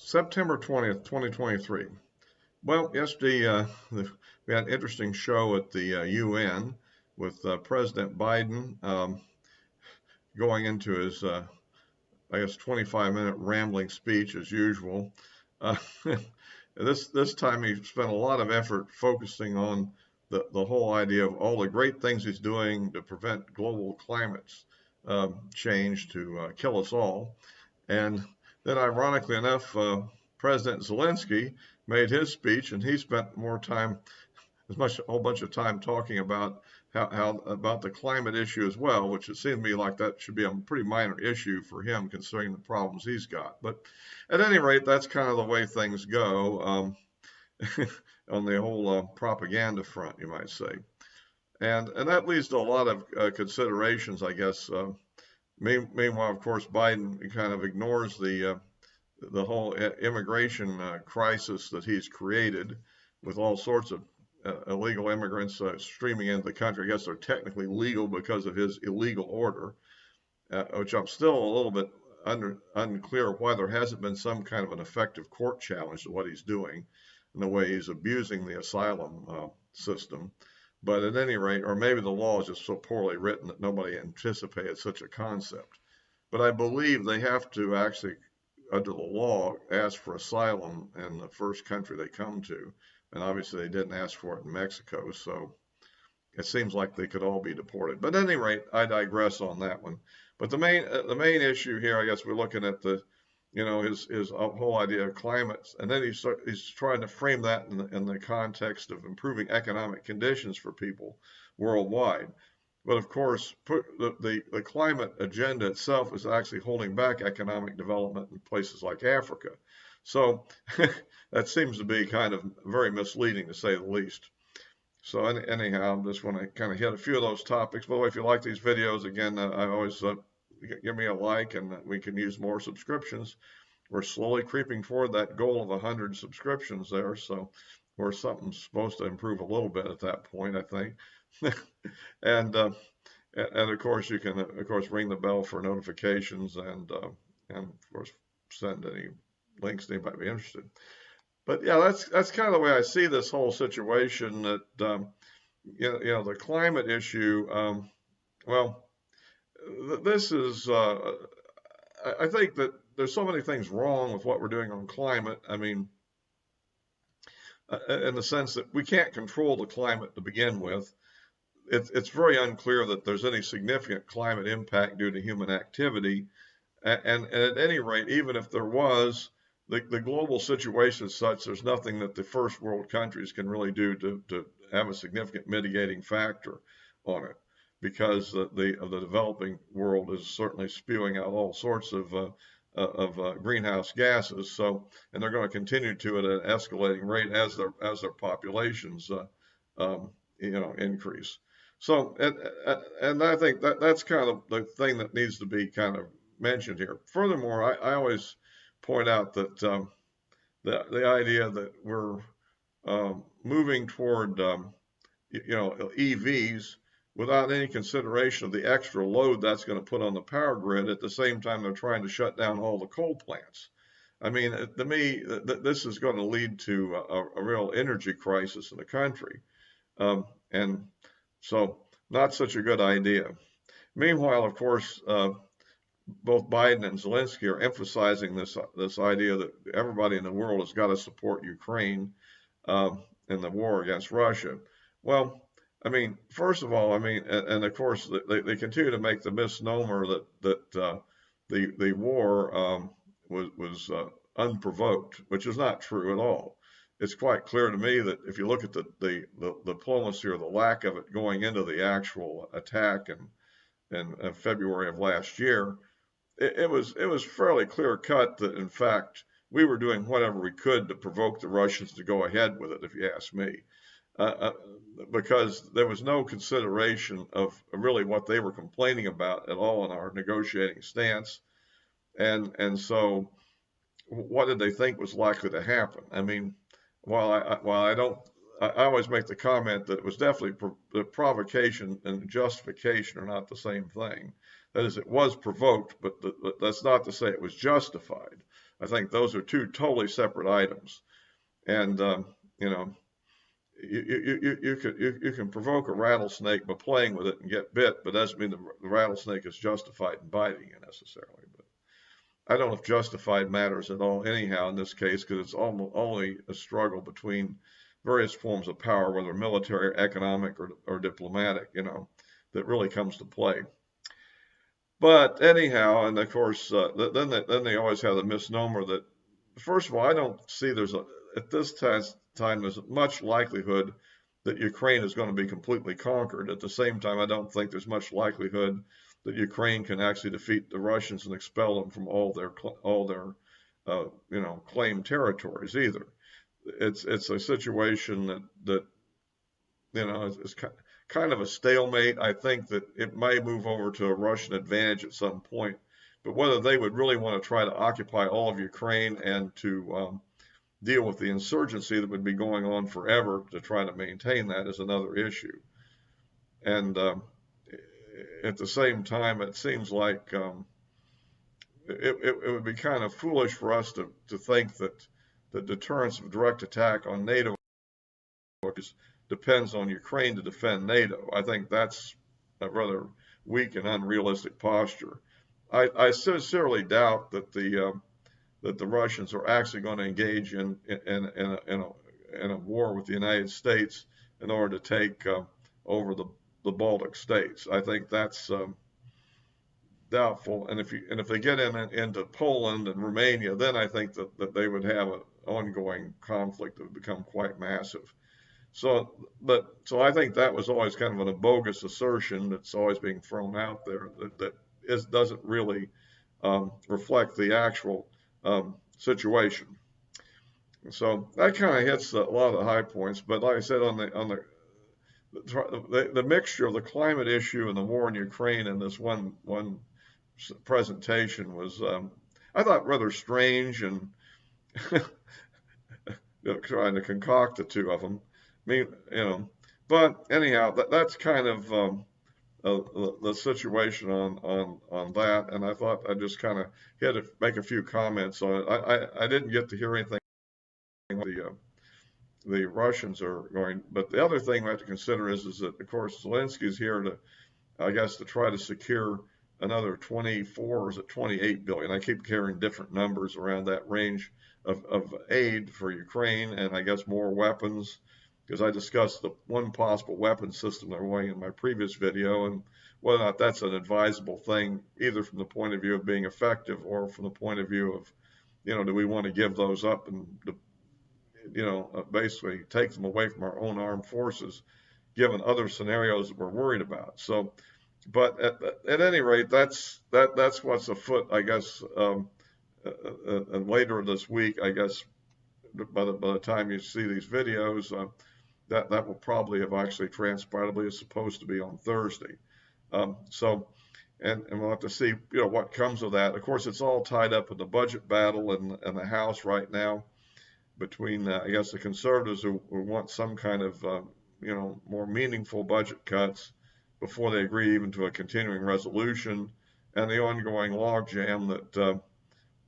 September 20th, 2023. Well, yesterday we had an interesting show at the UN with President Biden going into his, I guess, 25-minute rambling speech as usual. Uh, this time he spent a lot of effort focusing on the whole idea of all the great things he's doing to prevent global climate change to kill us all. And then, ironically enough, President Zelensky made his speech, and he spent more time, a whole bunch of time talking about how about the climate issue as well, which it seemed to me like that should be a pretty minor issue for him, considering the problems he's got. But at any rate, that's kind of the way things go on the whole propaganda front, you might say. And that leads to a lot of considerations, I guess. Meanwhile, of course, Biden kind of ignores the whole immigration crisis that he's created with all sorts of illegal immigrants streaming into the country. I guess they're technically legal because of his illegal order, which I'm still a little bit unclear why there hasn't been some kind of an effective court challenge to what he's doing and the way he's abusing the asylum system. But at any rate, or maybe the law is just so poorly written that nobody anticipated such a concept. But I believe they have to actually, under the law, ask for asylum in the first country they come to. And obviously they didn't ask for it in Mexico, so it seems like they could all be deported. But at any rate, I digress on that one. But the main issue here, I guess we're looking at his whole idea of climate, and then he's trying to frame that in the context of improving economic conditions for people worldwide. But of course, the climate agenda itself is actually holding back economic development in places like Africa. So that seems to be kind of very misleading, to say the least. So anyhow, I just want to kind of hit a few of those topics. By the way, if you like these videos, again, I always give me a like, and we can use more subscriptions. We're slowly creeping toward that goal of 100 subscriptions there, so something's supposed to improve a little bit at that point, I think. and of course, you can ring the bell for notifications, and of course send any links to anybody be interested. But yeah, that's kind of the way I see this whole situation. That the climate issue. Well, this is. I think that there's so many things wrong with what we're doing on climate. I mean, in the sense that we can't control the climate to begin with. It's very unclear that there's any significant climate impact due to human activity. And at any rate, even if there was, the global situation is such there's nothing that the first world countries can really do to have a significant mitigating factor on it, because the developing world is certainly spewing out all sorts of greenhouse gases. So, and they're going to continue to at an escalating rate as their populations increase. So, and I think that's kind of the thing that needs to be kind of mentioned here. Furthermore, I always point out that the idea that we're moving toward EVs without any consideration of the extra load that's going to put on the power grid. At the same time, they're trying to shut down all the coal plants. I mean, to me, this is going to lead to a real energy crisis in the country, and so not such a good idea. Meanwhile, of course, both Biden and Zelensky are emphasizing this idea that everybody in the world has got to support Ukraine in the war against Russia. Well, I mean, first of all, I mean, and of course, they continue to make the misnomer that the war was unprovoked, which is not true at all. It's quite clear to me that if you look at the diplomacy or the lack of it going into the actual attack in February of last year, it was fairly clear cut that in fact we were doing whatever we could to provoke the Russians to go ahead with it, if you ask me. Because there was no consideration of really what they were complaining about at all in our negotiating stance. And so what did they think was likely to happen? I mean, while I always make the comment that it was definitely the provocation and justification are not the same thing. That is, it was provoked, but that's not to say it was justified. I think those are two totally separate items. And you know, you can provoke a rattlesnake by playing with it and get bit, but doesn't mean the rattlesnake is justified in biting you necessarily. But I don't know if justified matters at all anyhow in this case, because it's almost only a struggle between various forms of power, whether military, economic, or diplomatic, that really comes to play. But anyhow, and of course, then they always have the misnomer that, first of all, I don't see at this time there's much likelihood that Ukraine is going to be completely conquered. At the same time, I don't think there's much likelihood that Ukraine can actually defeat the Russians and expel them from all their claimed territories either. It's a situation that is kind of a stalemate. I think that it may move over to a Russian advantage at some point, but whether they would really want to try to occupy all of Ukraine and to deal with the insurgency that would be going on forever to try to maintain that is another issue. And at the same time, it seems like it would be kind of foolish for us to think that the deterrence of direct attack on NATO depends on Ukraine to defend NATO. I think that's a rather weak and unrealistic posture. I sincerely doubt that the Russians are actually going to engage in a war with the United States in order to take over the Baltic states. I think that's doubtful. And if they get into Poland and Romania, then I think that they would have an ongoing conflict that would become quite massive. So I think that was always kind of a bogus assertion that's always being thrown out there that doesn't really reflect the actual situation. So that kind of hits a lot of the high points. But like I said, on the mixture of the climate issue and the war in Ukraine in this one presentation was, I thought, rather strange, and trying to concoct the two of them. But anyhow, that's kind of the situation on that, and I thought I just kind of had to make a few comments on it. I didn't get to hear anything the Russians are going, but the other thing we have to consider is that, of course, Zelensky is here to try to secure another 24 or is it 28 billion. I keep hearing different numbers around that range of aid for Ukraine, and I guess more weapons, because I discussed the one possible weapon system they're going in my previous video, and whether or not that's an advisable thing, either from the point of view of being effective or from the point of view of, do we want to give those up and, basically take them away from our own armed forces, given other scenarios that we're worried about. So, but at any rate, that's what's afoot, I guess, and later this week, I guess, by the time you see these videos, that will probably have actually transpired. I believe it's supposed to be on Thursday. And we'll have to see, what comes of that. Of course, it's all tied up in the budget battle in the House right now between, I guess, the conservatives who want some kind of, more meaningful budget cuts before they agree even to a continuing resolution, and the ongoing logjam that,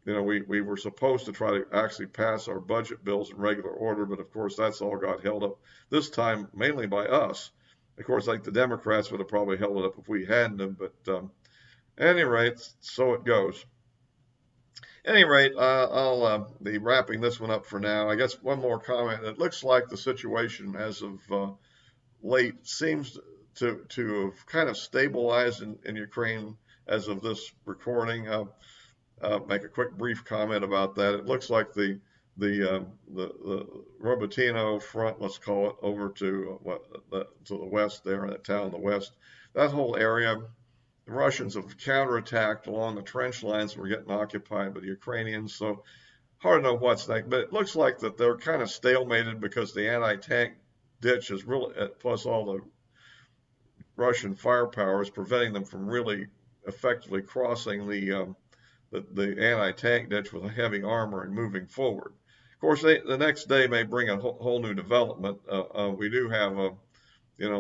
we were supposed to try to actually pass our budget bills in regular order, but of course that's all got held up this time mainly by us. Of course, like the Democrats would have probably held it up if we hadn't them, but at any rate, so it goes. At any rate, I'll be wrapping this one up for now. I guess one more comment. It looks like the situation as of late seems to have kind of stabilized in Ukraine as of this recording. Make a quick brief comment about that. It looks like the Robotyno front, let's call it, over to the west there, that town in the west, that whole area, the Russians have counterattacked along the trench lines that were getting occupied by the Ukrainians. So hard to know what's next, but it looks like that they're kind of stalemated because the anti-tank ditch is really, plus all the Russian firepower, is preventing them from really effectively crossing the anti-tank ditch with a heavy armor and moving forward. Of course, the next day may bring a whole new development. We do have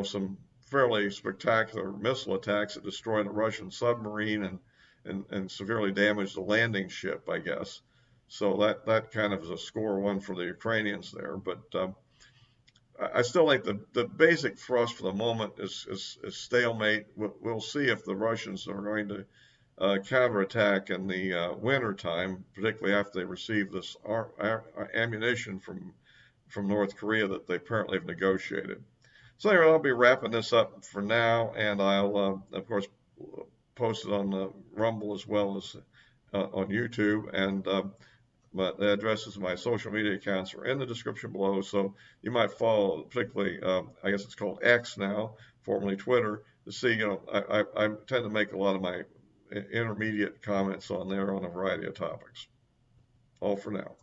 some fairly spectacular missile attacks that destroyed a Russian submarine and severely damaged the landing ship, I guess. So that kind of is a score one for the Ukrainians there. But I still think the basic thrust for the moment is stalemate. We'll see if the Russians are going to counterattack in the winter time, particularly after they receive this ammunition from North Korea that they apparently have negotiated. So anyway, I'll be wrapping this up for now, and I'll of course post it on Rumble as well as on YouTube, and but the addresses of my social media accounts are in the description below, so you might follow, particularly, I guess it's called X now, formerly Twitter, to see, I tend to make a lot of my intermediate comments on there on a variety of topics. All for now.